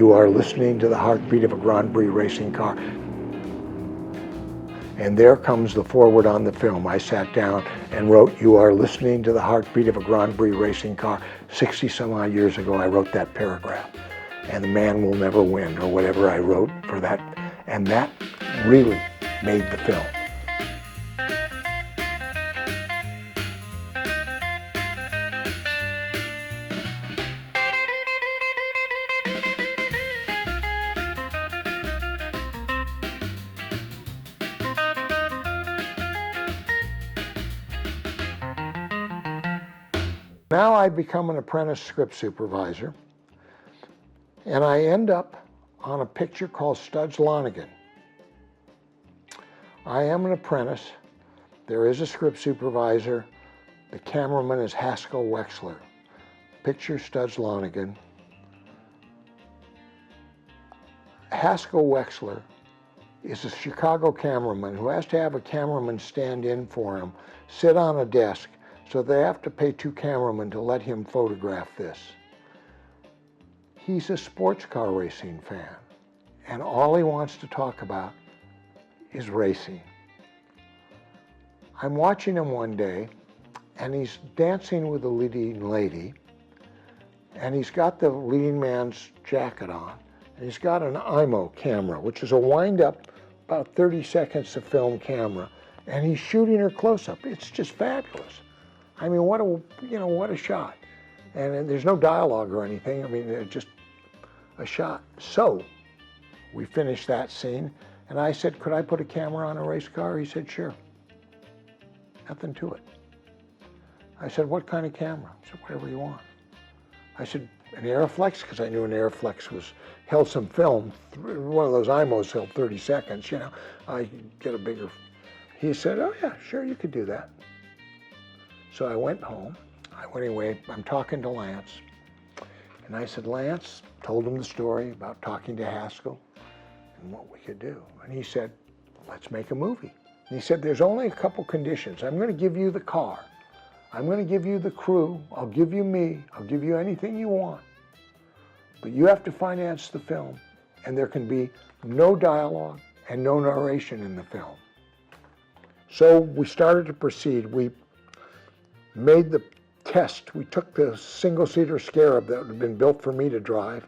"You are listening to the heartbeat of a Grand Prix racing car." And there comes the forward on the film. I sat down and wrote, "You are listening to the heartbeat of a Grand Prix racing car." 60 some odd years ago, I wrote that paragraph. And "The man will never win," or whatever I wrote for that. And that really made the film. Now I become an apprentice script supervisor, and I end up on a picture called Studs Lonigan. I am an apprentice. There is a script supervisor. The cameraman is Haskell Wexler. Picture Studs Lonigan. Haskell Wexler is a Chicago cameraman who has to have a cameraman stand in for him, sit on a desk, so they have to pay 2 cameramen to let him photograph this. He's a sports car racing fan, and all he wants to talk about is racing. I'm watching him one day, and he's dancing with the leading lady, and he's got the leading man's jacket on, and he's got an IMO camera, which is a wind-up, about 30 seconds of film camera, and he's shooting her close-up. It's just fabulous. I mean, what a shot. And there's no dialogue or anything. I mean, it's just a shot. So we finished that scene, and I said, "Could I put a camera on a race car?" He said, "Sure." Nothing to it. I said, "What kind of camera?" He said, "Whatever you want." I said, "An Aeroflex?" Because I knew an Aeroflex held some film. One of those IMOs held 30 seconds, you know. I could get a bigger. He said, "Oh yeah, sure, you could do that." So I went home. I went away. I'm talking to Lance. And I said, "Lance," told him the story about talking to Haskell and what we could do. And he said, "Let's make a movie." And he said, "There's only a couple conditions. I'm going to give you the car. I'm going to give you the crew. I'll give you me. I'll give you anything you want. But you have to finance the film. And there can be no dialogue and no narration in the film." So we started to proceed. We made the test. We took the single-seater Scarab that had been built for me to drive,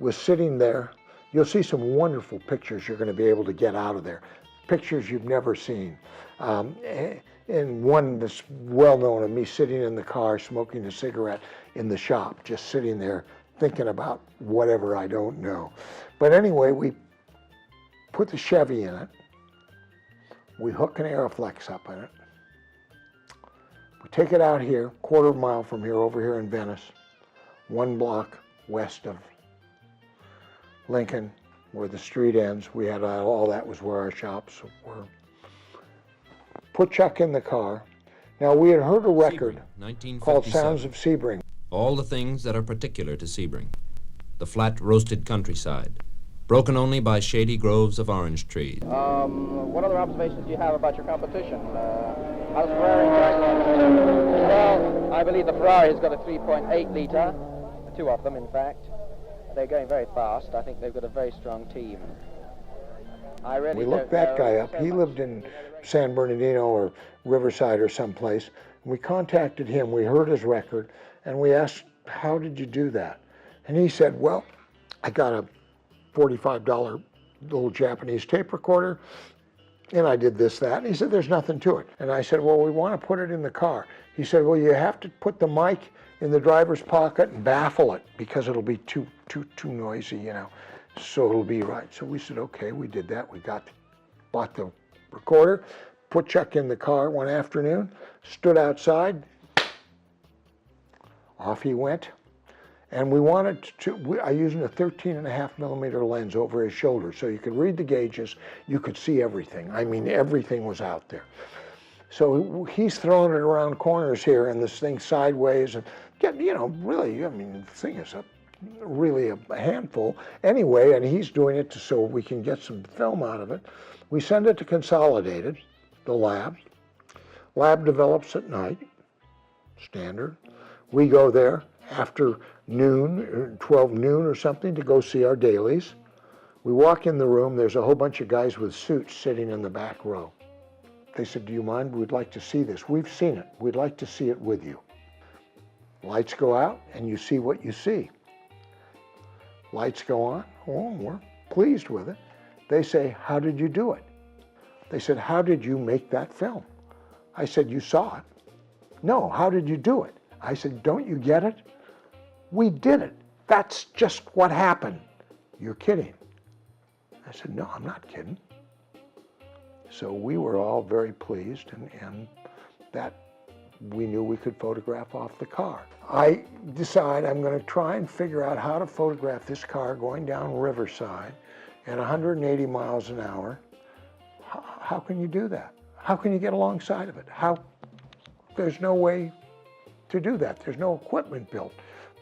was sitting there. You'll see some wonderful pictures you're going to be able to get out of there, pictures you've never seen. And one that's well-known of me sitting in the car smoking a cigarette in the shop, just sitting there thinking about whatever I don't know. But anyway, we put the Chevy in it. We hook an Aeroflex up in it. We take it out here, quarter mile from here, over here in Venice, 1 block west of Lincoln, where the street ends. We had all that was where our shops were. Put Chuck in the car. Now, we had heard a record called Sounds of Sebring. All the things that are particular to Sebring. The flat, roasted countryside, broken only by shady groves of orange trees. What other observations do you have about your competition? How's Ferrari? Well, I believe the Ferrari has got a 3.8 litre, 2 of them, in fact. They're going very fast. I think they've got a very strong team. We looked that guy up. He lived in San Bernardino or Riverside or someplace. We contacted him. We heard his record, and we asked, "How did you do that?" And he said, "Well, I got a $45 little Japanese tape recorder, and I did this, that." And he said, "There's nothing to it." And I said, "Well, we want to put it in the car." He said, "Well, you have to put the mic in the driver's pocket and baffle it because it'll be too noisy, you know, so it'll be right." So we said, okay, we did that. We bought the recorder, put Chuck in the car one afternoon, stood outside, off he went. And we wanted to, I used a 13.5mm lens over his shoulder so you could read the gauges, you could see everything. I mean, everything was out there. So he's throwing it around corners here and this thing sideways and you know, really, I mean, the thing is really a handful anyway, and he's doing it so we can get some film out of it. We send it to Consolidated, the lab. Lab develops at night, standard. We go there after noon, or 12 noon or something, to go see our dailies. We walk in the room, there's a whole bunch of guys with suits sitting in the back row. They said, do you mind? We'd like to see this. We've seen it. We'd like to see it with you. Lights go out and you see what you see. Lights go on. Oh, we're pleased with it. They say, how did you do it? They said, how did you make that film? I said, you saw it. No, how did you do it? I said, don't you get it? We did it. That's just what happened. You're kidding. I said, no, I'm not kidding. So we were all very pleased, and that we knew we could photograph off the car. I decide I'm going to try and figure out how to photograph this car going down Riverside at 180 miles an hour. How can you do that? How can you get alongside of it? There's no way to do that. There's no equipment built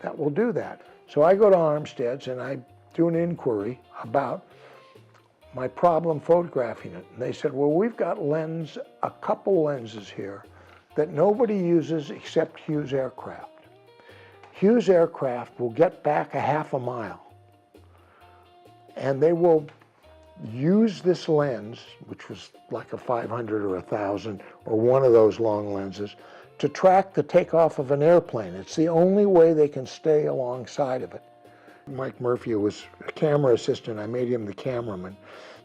that will do that. So I go to Armstead's and I do an inquiry about my problem photographing it. And they said, well, we've got a couple lenses here that nobody uses except Hughes Aircraft. Hughes Aircraft will get back a half a mile, and they will use this lens, which was like a 500 or 1,000 or one of those long lenses, to track the takeoff of an airplane. It's the only way they can stay alongside of it. Mike Murphy was a camera assistant. I made him the cameraman.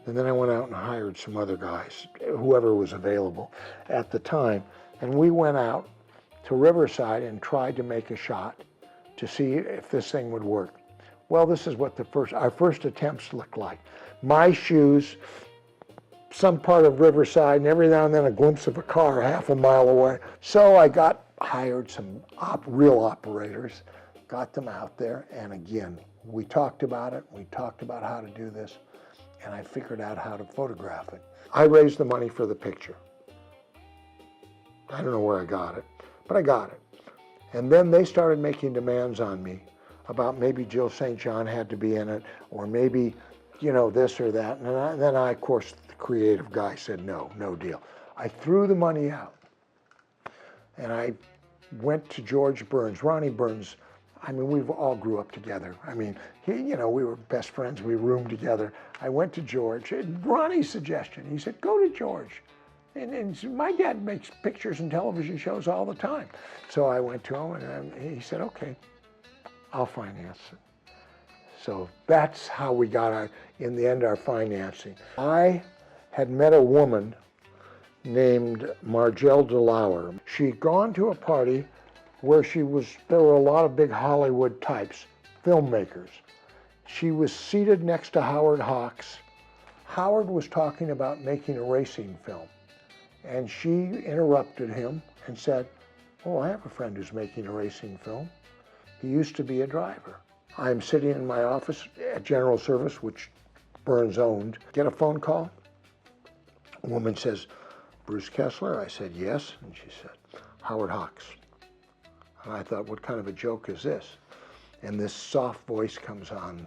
And then I went out and hired some other guys, whoever was available at the time. And we went out to Riverside and tried to make a shot to see if this thing would work. Well, this is what our first attempts looked like. My shoes, some part of Riverside, and every now and then a glimpse of a car half a mile away. So I hired some real operators, got them out there, and again, we talked about it. We talked about how to do this, and I figured out how to photograph it. I raised the money for the picture. I don't know where I got it, but I got it. And then they started making demands on me about maybe Jill St. John had to be in it, or maybe, this or that. And then I, of course, the creative guy said, no deal. I threw the money out. And I went to George Burns, Ronnie Burns. I mean, we all grew up together. I mean, we were best friends. We roomed together. I went to George. Ronnie's suggestion, he said, go to George. And my dad makes pictures and television shows all the time. So I went to him, and he said, okay, I'll finance it. So that's how we got, in the end, our financing. I had met a woman named Margelle DeLauer. She'd gone to a party where there were a lot of big Hollywood types, filmmakers. She was seated next to Howard Hawks. Howard was talking about making a racing film. And she interrupted him and said, oh, I have a friend who's making a racing film. He used to be a driver. I'm sitting in my office at General Service, which Burns owned. Get a phone call. A woman says, Bruce Kessler? I said, yes. And she said, Howard Hawks. And I thought, what kind of a joke is this? And this soft voice comes on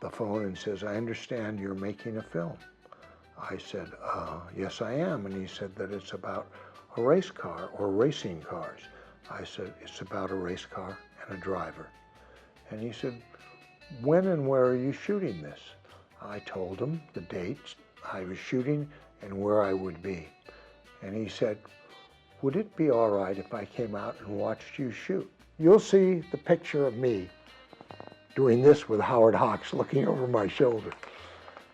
the phone and says, I understand you're making a film. I said, yes, I am. And he said that it's about a race car or racing cars. I said, it's about a race car and a driver. And he said, when and where are you shooting this? I told him the dates I was shooting and where I would be. And he said, would it be all right if I came out and watched you shoot? You'll see the picture of me doing this with Howard Hawks looking over my shoulder.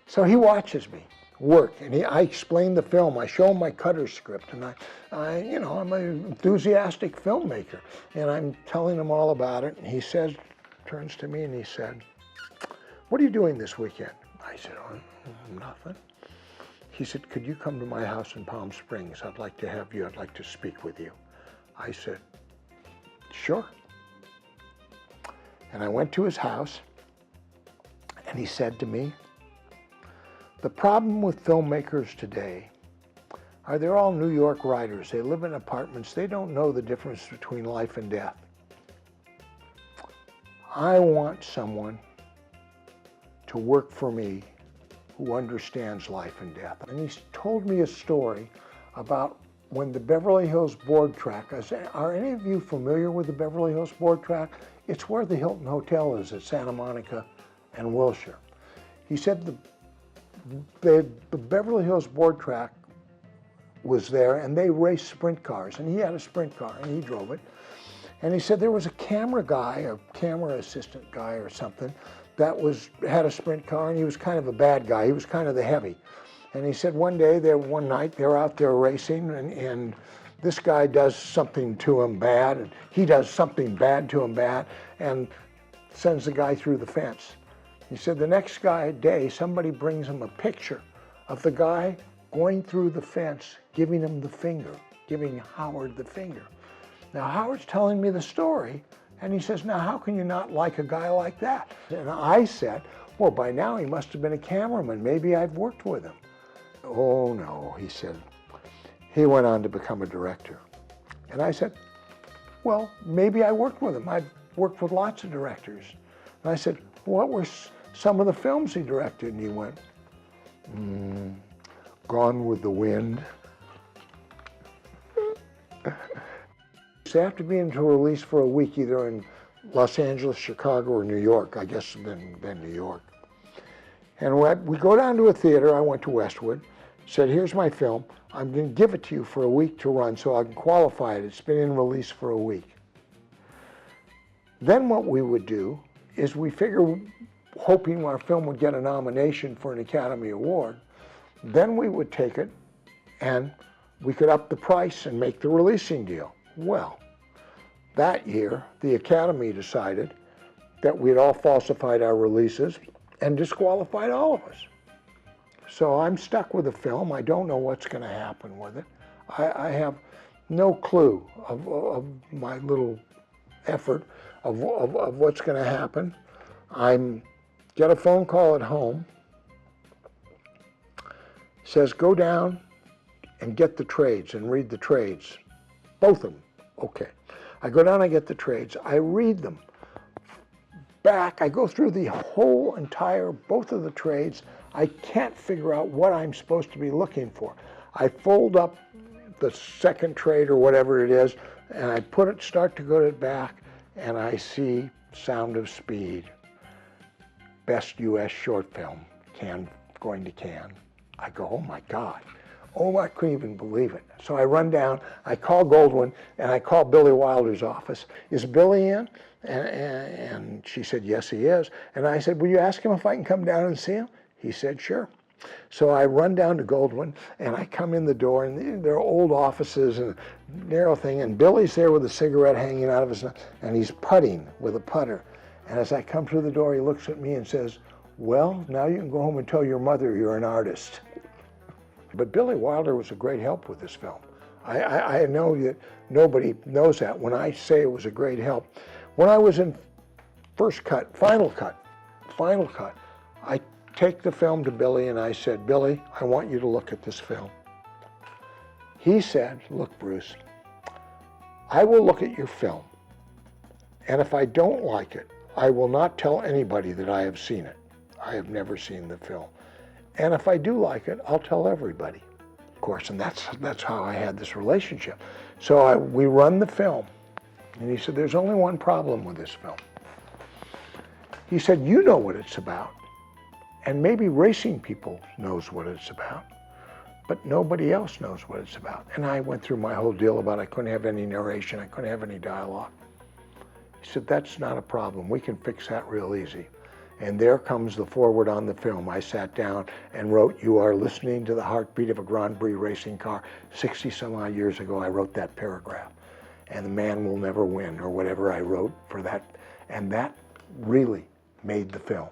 So he watches me work, and I explain the film. I show him my cutter script, and I'm an enthusiastic filmmaker, and I'm telling him all about it. And he says, turns to me and he said, what are you doing this weekend? I said, nothing. He said, could you come to my house in Palm Springs? I'd like to have you. I'd like to speak with you. I said, sure. And I went to his house, and he said to me, the problem with filmmakers today are they're all New York writers. They live in apartments. They don't know the difference between life and death. I want someone to work for me who understands life and death. And he's told me a story about when the Beverly Hills board track, are any of you familiar with the Beverly Hills board track? it's where the Hilton Hotel is at Santa Monica and Wilshire. He said the Beverly Hills board track was there, and they raced sprint cars, and he had a sprint car, and he drove it. And he said there was a camera guy, a camera assistant guy or something, that had a sprint car, and he was kind of a bad guy. He was kind of the heavy. And he said one night they're out there racing, and this guy does something to him bad, and he does something bad to him bad, and sends the guy through the fence. He said the next day, somebody brings him a picture of the guy going through the fence, giving him the finger, giving Howard the finger. Now, Howard's telling me the story, and he says, now, how can you not like a guy like that? And I said, well, by now he must have been a cameraman. Maybe I've worked with him. Oh, no, he said. He went on to become a director. And I said, well, maybe I worked with him. I've worked with lots of directors. And I said, what were some of the films he directed? And he went, Gone with the Wind. They have to be into a release for a week, either in Los Angeles, Chicago, or New York. I guess then New York. And we go down to a theater. I went to Westwood, said, here's my film. I'm going to give it to you for a week to run so I can qualify it. It's been in release for a week. Then what we would do is we figure, hoping our film would get a nomination for an Academy Award, then we would take it and we could up the price and make the releasing deal. Well, that year, the Academy decided that we'd all falsified our releases and disqualified all of us. So I'm stuck with the film. I don't know what's going to happen with it. I have no clue of my little effort of what's going to happen. I get a phone call at home. Says, go down and get the trades and read the trades. Both of them. Okay. I go down, I get the trades. I read them. Back, I go through the whole entire, both of the trades. I can't figure out what I'm supposed to be looking for. I fold up the second trade or whatever it is, and I start to go to it back, and I see Sound of Speed, Best U.S. Short Film, going to Cannes. I go, oh my God. Oh, I couldn't even believe it. So I run down, I call Goldwyn, and I call Billy Wilder's office. Is Billy in? And she said, yes, he is. And I said, will you ask him if I can come down and see him? He said, sure. So I run down to Goldwyn, and I come in the door, and there are old offices and a narrow thing, and Billy's there with a cigarette hanging out of his mouth, and he's putting with a putter. And as I come through the door, he looks at me and says, well, now you can go home and tell your mother you're an artist. But Billy Wilder was a great help with this film. I know that nobody knows that when I say it was a great help. When I was in final cut, I take the film to Billy and I said, Billy, I want you to look at this film. He said, look, Bruce, I will look at your film, and if I don't like it, I will not tell anybody that I have seen it. I have never seen the film. And if I do like it, I'll tell everybody, of course, and that's how I had this relationship. So we run the film, and he said, there's only one problem with this film. He said, you know what it's about, and maybe racing people knows what it's about, but nobody else knows what it's about. And I went through my whole deal about I couldn't have any narration, I couldn't have any dialogue. He said, that's not a problem, we can fix that real easy. And there comes the foreword on the film. I sat down and wrote, you are listening to the heartbeat of a Grand Prix racing car. 60 some odd years ago, I wrote that paragraph. And the man will never win, or whatever I wrote for that. And that really made the film.